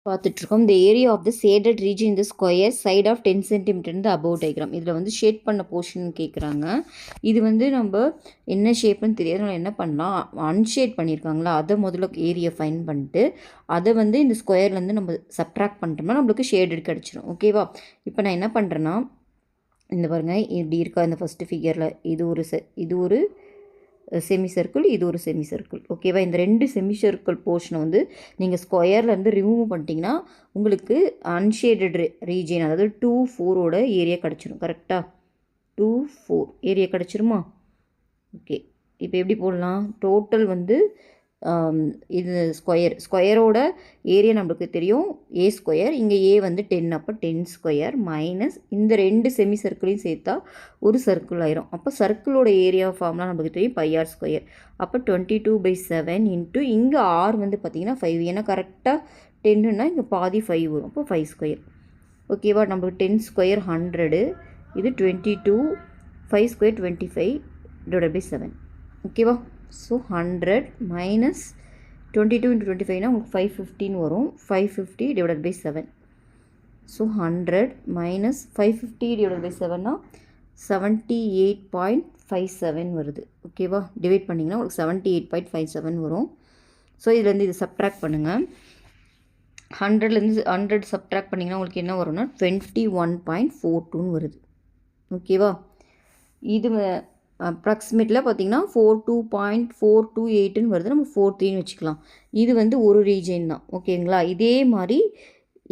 பார்த்துட்ருக்கோம். இந்த area of the shaded region இந்த ஸ்கொயர் சைட் ஆஃப் 10 சென்டிமீட்டர் இந்த அபோவ் டயக்ராம். இதில் வந்து ஷேட் பண்ண போர்ஷன் கேட்குறாங்க. இது வந்து நம்ம என்ன ஷேப்னு தெரியாது, நம்ம என்ன பண்ணலாம், அன்ஷேட் பண்ணியிருக்காங்களா அதை முதல்ல ஏரியா ஃபைன் பண்ணிட்டு அதை வந்து இந்த ஸ்கொயர்லேருந்து நம்ம சப்ட்ராக்ட் பண்ணிட்டோம்னா நம்மளுக்கு ஷேடட் கிடச்சிரும். ஓகேவா? இப்போ நான் என்ன பண்ணுறேன்னா, இந்த பாருங்கள் இப்படி இருக்கா இந்த ஃபஸ்ட்டு ஃபிகரில், இது ஒரு செமி சர்க்கிள், இது ஒரு செமி சர்க்கிள். ஓகேவா? இந்த ரெண்டு செமி சர்க்கிள் போர்ஷனை வந்து நீங்கள் ஸ்கொயர்லேருந்து ரிமூவ் பண்ணிட்டீங்கன்னா உங்களுக்கு அன்ஷேடட் ரீஜன், அதாவது 2, 4 ஏரியா கிடச்சிரும். கரெக்டாக 2, 4 ஏரியா கிடச்சிருமா? ஓகே, இப்போ எப்படி போடலாம்? டோட்டல் வந்து இது ஸ்கொயரோட ஏரியா நம்மளுக்கு தெரியும் ஏ ஸ்கொயர், இங்கே ஏ வந்து 10, அப்போ 10 ஸ்கொயர் மைனஸ் இந்த ரெண்டு செமி சர்க்கிளையும் சேர்த்தா ஒரு சர்க்கிள் ஆயிரும். அப்போ சர்க்கிளோட ஏரியா ஃபார்ம்லாம் நம்மளுக்கு தெரியும் πr ஸ்கொயர். அப்போ 22/7 இன்ட்டு இங்கே ஆர் வந்து பார்த்திங்கன்னா 5, ஏன்னா கரெக்டாக 10ன்னா இங்கே பாதி 5 வரும், அப்போ 5 ஸ்கொயர். ஓகேவா? நம்மளுக்கு 10 ஸ்கொயர் 100, இது 22, 5 ஸ்கொயர் 25/7. ஓகேவா? ஸோ 100 மைனஸ் 22 × 25னா உங்களுக்கு 515 வரும். 550/7. ஸோ 100 மைனஸ் 550/7னா 78.57 வருது. ஓகேவா? டிவைட் பண்ணிங்கன்னா உங்களுக்கு 78.57 வரும். ஸோ இதுலேருந்து இது சப்ட்ராக்ட் பண்ணுங்கள். 100லேருந்து 100 சப்ட்ராக்ட் பண்ணிங்கன்னா உங்களுக்கு என்ன வரும்னா 21.42 வருது. ஓகேவா? இது அப்ராக்சிமேட்டில் பார்த்திங்கன்னா 42.428 வருது. நம்ம 43 வச்சுக்கலாம். இது வந்து ஒரு ரீஜன் தான். ஓகேங்களா? இதே மாதிரி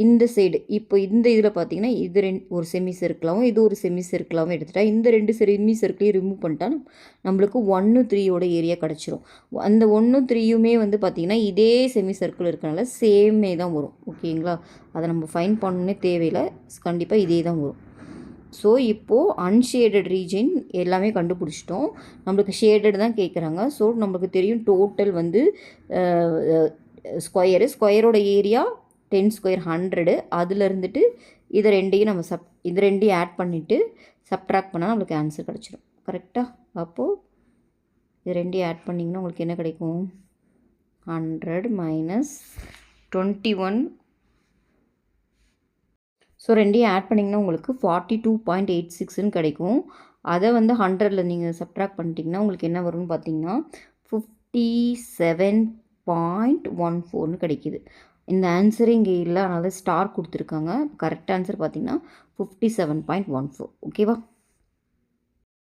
இந்த சைடு இப்போ இந்த இதில் பார்த்திங்கன்னா இது ஒரு செமி சர்க்கிளாகவும் இது ஒரு செமி சர்க்கிளாகவும் எடுத்துட்டா இந்த ரெண்டு செமி சர்க்கிளையும் ரிமூவ் பண்ணிட்டா நம்மளுக்கு 1, 3 ஏரியா கிடச்சிரும். அந்த 1, 3 வந்து பார்த்திங்கன்னா இதே செமி சர்க்கிள் இருக்கனால சேமே தான் வரும். ஓகேங்களா? அதை நம்ம ஃபைன் பண்ணணுன்னே தேவையில்லை, கண்டிப்பாக இதே தான் வரும். ஸோ இப்போது அன்ஷேடட் ரீஜன் எல்லாமே கண்டுபிடிச்சிட்டோம். நம்மளுக்கு ஷேடட் தான் கேட்குறாங்க. ஸோ நம்மளுக்கு தெரியும் டோட்டல் வந்து ஸ்கொயரோட ஏரியா 10 ஸ்கொயர் 100. அதில் இருந்துட்டு இதை ரெண்டையும் நம்ம இது ரெண்டையும் ஆட் பண்ணிவிட்டு சப்ட்ராக்ட் பண்ணால் நம்மளுக்கு ஆன்சர் கிடச்சிடும். கரெக்டாக? அப்போது இது ரெண்டையும் ஆட் பண்ணிங்கன்னா உங்களுக்கு என்ன கிடைக்கும்? 100 மைனஸ் 21. ஸோ ரெண்டையும் ஆட் பண்ணிங்கன்னா உங்களுக்கு 42.86ன்னு கிடைக்கும். அதை வந்து 100ல் நீங்கள் சப்ட்ராக்ட் பண்ணிட்டீங்கன்னா உங்களுக்கு என்ன வரும்னு பார்த்தீங்கன்னா 57.14ன்னு கிடைக்கிது. இந்த ஆன்சரு இங்கே இல்லை, அதனால ஸ்டார் கொடுத்துருக்காங்க. கரெக்ட் ஆன்சர் பார்த்தீங்கன்னா 57.14. ஓகேவா?